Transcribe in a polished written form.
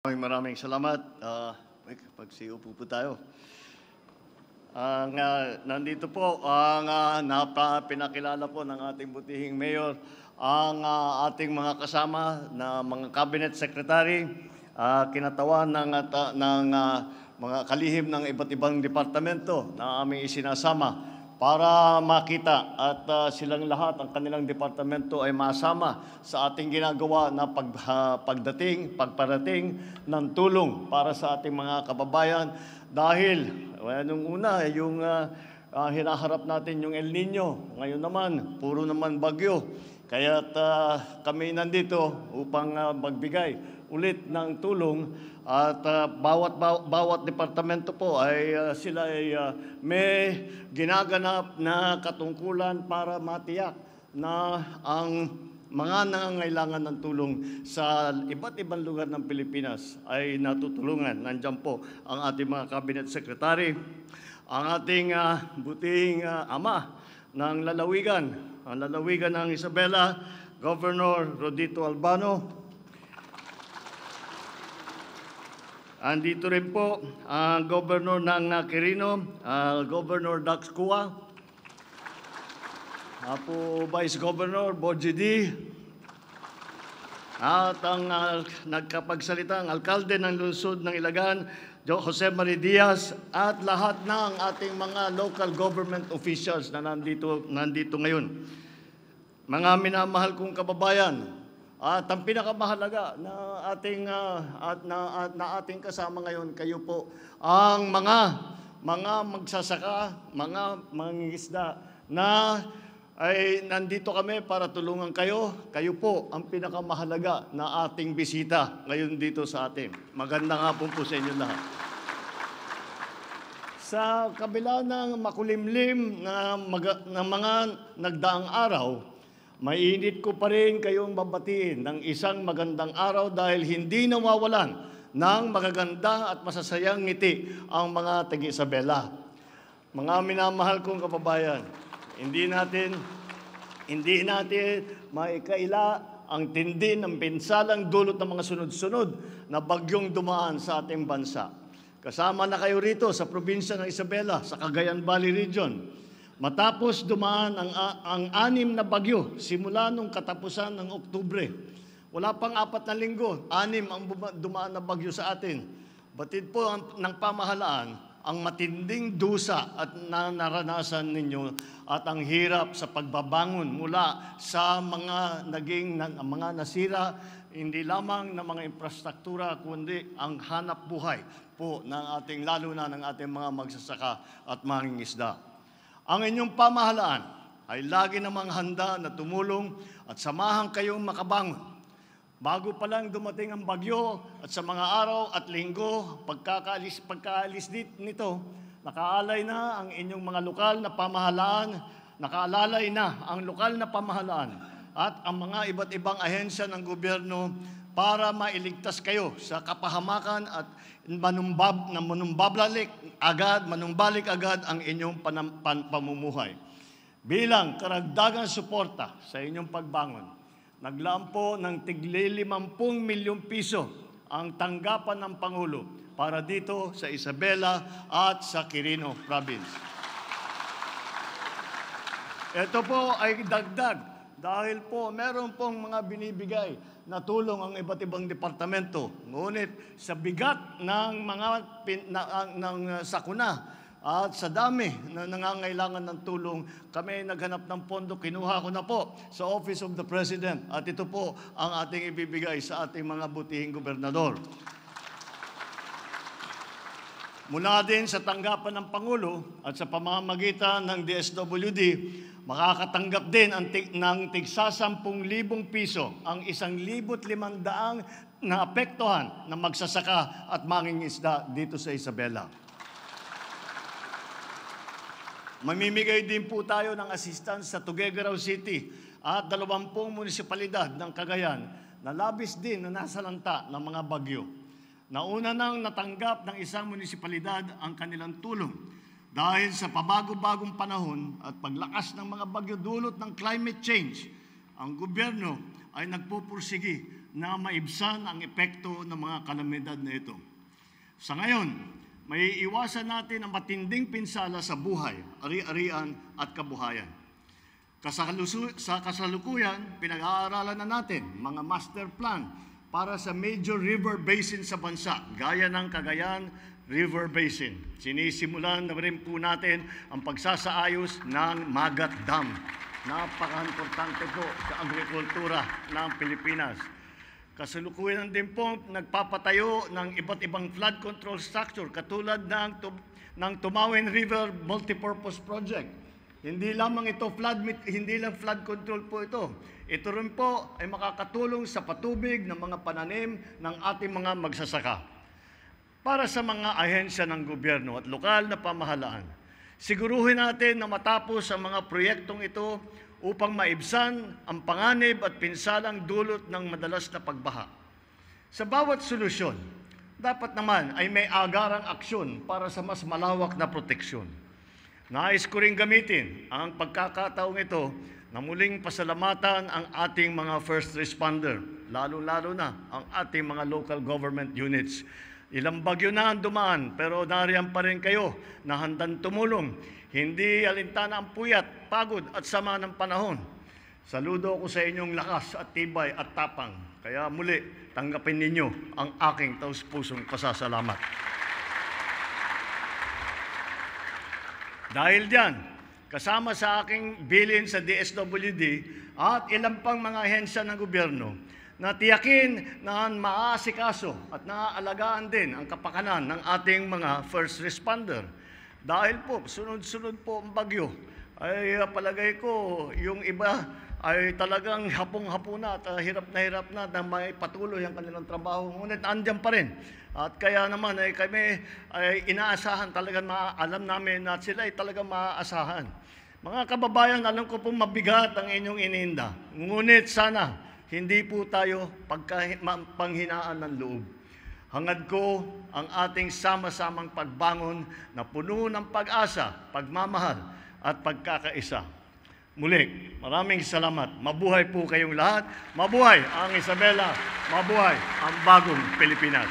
Maraming salamat. Pagsiupo po tayo. Nandito po ang pinakilala po ng ating butihing mayor, ang ating mga kasama na mga cabinet secretary, kinatawan ng mga kalihim ng iba't ibang departamento na aming isinasama para makita at silang lahat, ang kanilang departamento ay masama sa ating ginagawa na pagparating ng tulong para sa ating mga kababayan. Dahil nung una, yung hinaharap natin yung El Nino, ngayon naman, puro naman bagyo. Kaya't kami nandito upang magbigay ulit ng tulong at bawat departamento po ay sila ay may ginaganap na katungkulan para matiyak na ang mga nangangailangan ng tulong sa iba't ibang lugar ng Pilipinas ay natutulungan. Nandiyan po ang ating mga cabinet secretary, ang ating butihing ama ng lalawigan, ang lalawigan ng Isabela, Governor Rodito Albano. Andito rin po ang Governor ng Quirino, Governor Dax Cua, po Vice Governor Borgie D, at ang nagkapagsalita ang Alkalde ng Lungsod ng Ilagan, Jose Marie Diaz, at lahat ng ating mga local government officials na nandito ngayon. Mga minamahal kong kababayan, at ang pinakamahalaga na ating kasama ngayon, kayo po ang mga magsasaka, mga mangingisda na ay nandito kami para tulungan kayo. Kayo po ang pinakamahalaga na ating bisita ngayon dito sa atin. Magandang hapon po sa inyo lahat. Sa kabila ng makulimlim na mga nagdaang araw, mainit ko pa rin kayong babatiin ng isang magandang araw dahil hindi nawawalan ng magaganda at masasayang ngiti ang mga taga-Isabela. Mga minamahal kong kababayan, hindi natin maikaila ang tindi ng pinsalang dulot ng mga sunod-sunod na bagyong dumaan sa ating bansa. Kasama na kayo rito sa probinsya ng Isabela, sa Cagayan Valley Region. Matapos dumaan ang 6 na bagyo simula nung katapusan ng Oktubre. Wala pang 4 na linggo, 6 ang dumaan na bagyo sa atin. Batid po ng pamahalaan ang matinding dusa at naranasan ninyo at ang hirap sa pagbabangon mula sa mga nasira, hindi lamang ng mga infrastruktura kundi ang hanap buhay po lalo na ng ating mga magsasaka at mangingisda. Ang inyong pamahalaan ay lagi namang handa na tumulong at samahan kayong makabangon. Bago pa lang dumating ang bagyo at sa mga araw at linggo, pagkaalis nito, nakaalay na ang inyong mga lokal na pamahalaan, nakaalalay na ang lokal na pamahalaan at ang mga iba't ibang ahensya ng gobyerno para mailigtas kayo sa kapahamakan at manumbalik agad ang inyong pamumuhay. Bilang karagdagang suporta sa inyong pagbangon, naglaan po ng tigli 50 milyong piso ang tanggapan ng Pangulo para dito sa Isabela at sa Quirino Province. Ito po ay dagdag dahil po meron pong mga binibigay na tulong ang iba't ibang departamento. Ngunit sa bigat ng sakuna at sa dami na nangangailangan ng tulong, kami naghanap ng pondo. Kinuha ko na po sa Office of the President at ito po ang ating ibibigay sa ating mga butihing gobernador. Mula din sa tanggapan ng Pangulo at sa pamamagitan ng DSWD, makakatanggap din ng tigsa 10,000 piso ang 1,500 na apektuhan na magsasaka at mangingisda dito sa Isabela. Mamimigay din po tayo ng assistance sa Tuguegarao City at 20 munisipalidad ng Cagayan na labis din na nasalanta ng mga bagyo. Nauna nang natanggap ng isang munisipalidad ang kanilang tulong dahil sa pabago-bagong panahon at paglakas ng mga bagyo dulot ng climate change, ang gobyerno ay nagpupursigi na maibsan ang epekto ng mga kalamidad na ito. Sa ngayon, may iwasan natin ang matinding pinsala sa buhay, ari-arian at kabuhayan. Sa kasalukuyan, pinag-aaralan na natin mga master plan para sa major river basin sa bansa, gaya ng Cagayan River Basin. Sinisimulan na rin po natin ang pagsasaayos ng Magat Dam. Napaka-importante po sa agrikultura ng Pilipinas. Kasalukuyan din po nagpapatayo ng iba't ibang flood control structure katulad ng Tumawin River Multipurpose Project. Hindi lang flood control po ito. Ito rin po ay makakatulong sa patubig ng mga pananim ng ating mga magsasaka. Para sa mga ahensya ng gobyerno at lokal na pamahalaan, siguruhin natin na matapos ang mga proyektong ito upang maibsan ang panganib at pinsalang dulot ng madalas na pagbaha. Sa bawat solusyon, dapat naman ay may agarang aksyon para sa mas malawak na proteksyon. Nais ko ring gamitin ang pagkakataong ito na muling pasalamatan ang ating mga first responder, lalo-lalo na ang ating mga local government units. Ilang bagyo na ang dumaan, pero nariyan pa rin kayo na handang tumulong. Hindi alintana ang puyat, pagod at sama ng panahon. Saludo ko sa inyong lakas at tibay at tapang. Kaya muli, tanggapin ninyo ang aking taus-pusong pasasalamat. Dahil diyan, kasama sa aking bilin sa DSWD at ilang pang mga ahensya ng gobyerno, na tiyakin na maaasikaso at naaalagaan din ang kapakanan ng ating mga first responder. Dahil po, sunod-sunod po ang bagyo, ay palagay ko yung iba ay talagang hapong-hapo na at hirap na may patuloy ang kanilang trabaho. Ngunit andyan pa rin. At kaya naman ay kami ay inaasahan talagang alam namin na sila ay talagang maaasahan. Mga kababayan, alam ko po mabigat ang inyong ininda. Ngunit sana hindi po tayo panghinaan ng loob. Hangad ko ang ating sama-samang pagbangon na puno ng pag-asa, pagmamahal at pagkakaisa. Muli, maraming salamat. Mabuhay po kayong lahat. Mabuhay ang Isabela. Mabuhay ang bagong Pilipinas.